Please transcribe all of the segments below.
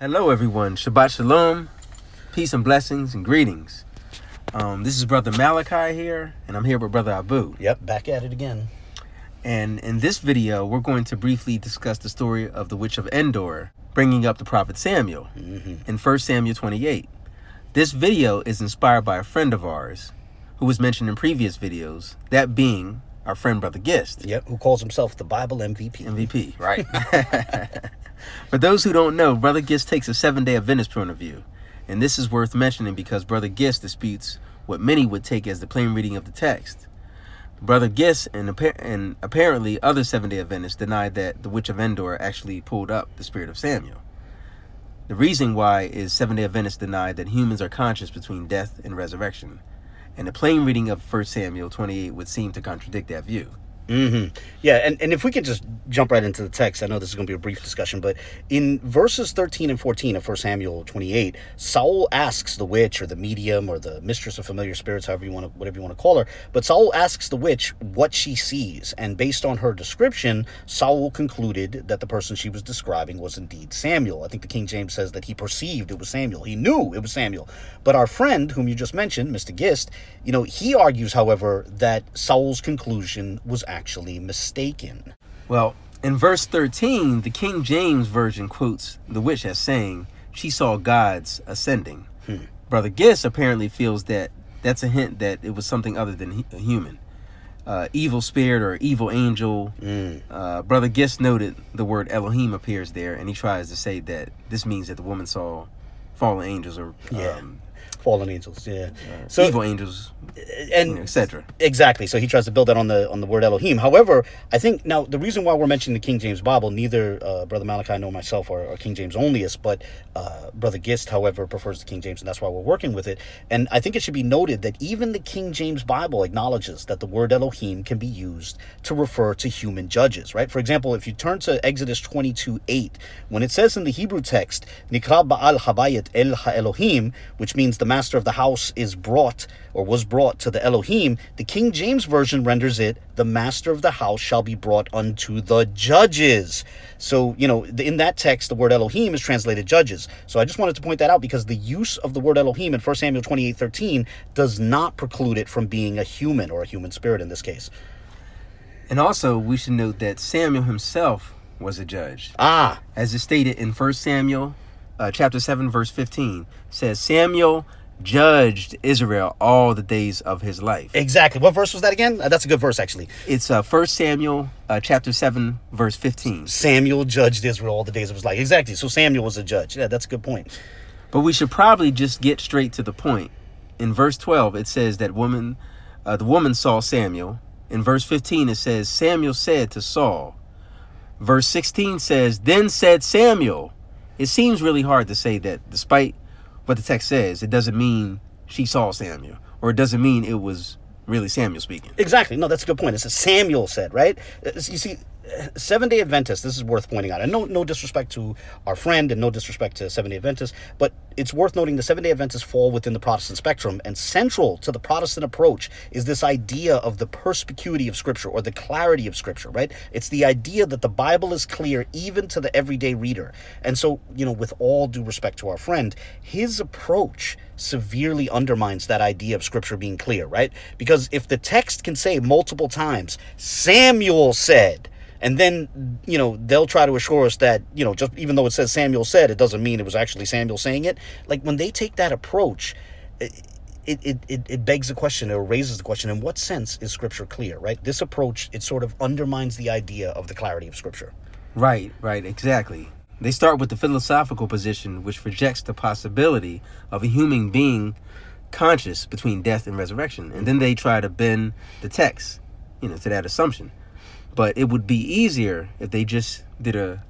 Hello, everyone. Shabbat Shalom. Peace and blessings and greetings. This is Brother Malachi here, and I'm here with Brother Abu. Yep, back at it again. And in this video, we're going to briefly discuss the story of the witch of Endor, bringing up the prophet Samuel in 1 Samuel 28. This video is inspired by a friend of ours who was mentioned in previous videos, that being our friend Brother Gist. Yep, who calls himself the Bible MVP. MVP, right. For those who don't know, Brother Gist takes a Seventh Day Adventist point of view. And this is worth mentioning because Brother Gist disputes what many would take as the plain reading of the text. Brother Gist and apparently other Seventh Day Adventists denied that the witch of Endor actually pulled up the spirit of Samuel. The reason why is Seventh Day Adventists denied that humans are conscious between death and resurrection. And the plain reading of 1 Samuel 28 would seem to contradict that view. Yeah, and if we could just jump right into the text, I know this is going to be a brief discussion, but in verses 13 and 14 of 1 Samuel 28, Saul asks the witch or the medium or the mistress of familiar spirits, whatever you want to call her, but Saul asks the witch what she sees, and based on her description, Saul concluded that the person she was describing was indeed Samuel. I think the King James says that he perceived it was Samuel. He knew it was Samuel. But our friend, whom you just mentioned, Mr. Gist, he argues, however, that Saul's conclusion was actually mistaken. Well, in verse 13, the King James Version quotes the witch as saying she saw gods ascending. Brother Gist apparently feels that that's a hint that it was something other than a human. Evil spirit or evil angel. Brother Gist noted the word Elohim appears there, and he tries to say that this means that the woman saw fallen angels or fallen angels, so evil angels, and etc. Exactly. So he tries to build that on the word Elohim. However, I think now the reason why we're mentioning the King James Bible, neither Brother Malachi nor myself are King James onlyists, but Brother Gist, however, prefers the King James, and that's why we're working with it. And I think it should be noted that even the King James Bible acknowledges that the word Elohim can be used to refer to human judges, right? For example, if you turn to Exodus 22:8, when it says in the Hebrew text, Nikra Ba'al Habayit El HaElohim, which means the master of the house is brought or was brought to the Elohim, the King James Version renders it, the master of the house shall be brought unto the judges. So, in that text, the word Elohim is translated judges. So I just wanted to point that out because the use of the word Elohim in 1 Samuel 28:13 does not preclude it from being a human or a human spirit in this case. And also, we should note that Samuel himself was a judge. As is stated in 1 Samuel chapter 7, verse 15, says, Samuel judged Israel all the days of his life. Exactly. What verse was that again? That's a good verse, actually. It's 1 Samuel chapter 7, verse 15. Samuel judged Israel all the days of his life. Exactly. So Samuel was a judge. Yeah, that's a good point. But we should probably just get straight to the point. In verse 12, it says that the woman saw Samuel. In verse 15, it says, Samuel said to Saul. Verse 16 says, then said Samuel. It seems really hard to say that despite what the text says, it doesn't mean she saw Samuel, or it doesn't mean it was really Samuel speaking. Exactly. No, that's a good point. It's a Samuel said, right? You see, Seventh Day Adventists, this is worth pointing out. And no disrespect to our friend and no disrespect to Seventh Day Adventists, but it's worth noting the Seventh Day Adventists fall within the Protestant spectrum, and central to the Protestant approach is this idea of the perspicuity of Scripture or the clarity of Scripture, right? It's the idea that the Bible is clear even to the everyday reader. And so, with all due respect to our friend, his approach severely undermines that idea of Scripture being clear, right? Because if the text can say multiple times, Samuel said, and then, they'll try to assure us that, just even though it says Samuel said, it doesn't mean it was actually Samuel saying it. Like, when they take that approach, it begs the question, or raises the question, in what sense is Scripture clear, right? This approach, it sort of undermines the idea of the clarity of Scripture. Right, exactly. They start with the philosophical position, which rejects the possibility of a human being conscious between death and resurrection. And then they try to bend the text, to that assumption. But it would be easier if they just did a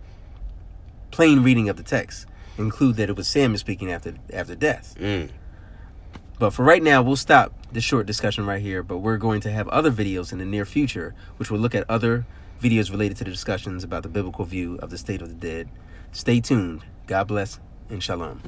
plain reading of the text, include that it was Samuel speaking after death. But for right now, we'll stop this short discussion right here, but we're going to have other videos in the near future, which will look at other videos related to the discussions about the biblical view of the state of the dead. Stay tuned. God bless and shalom.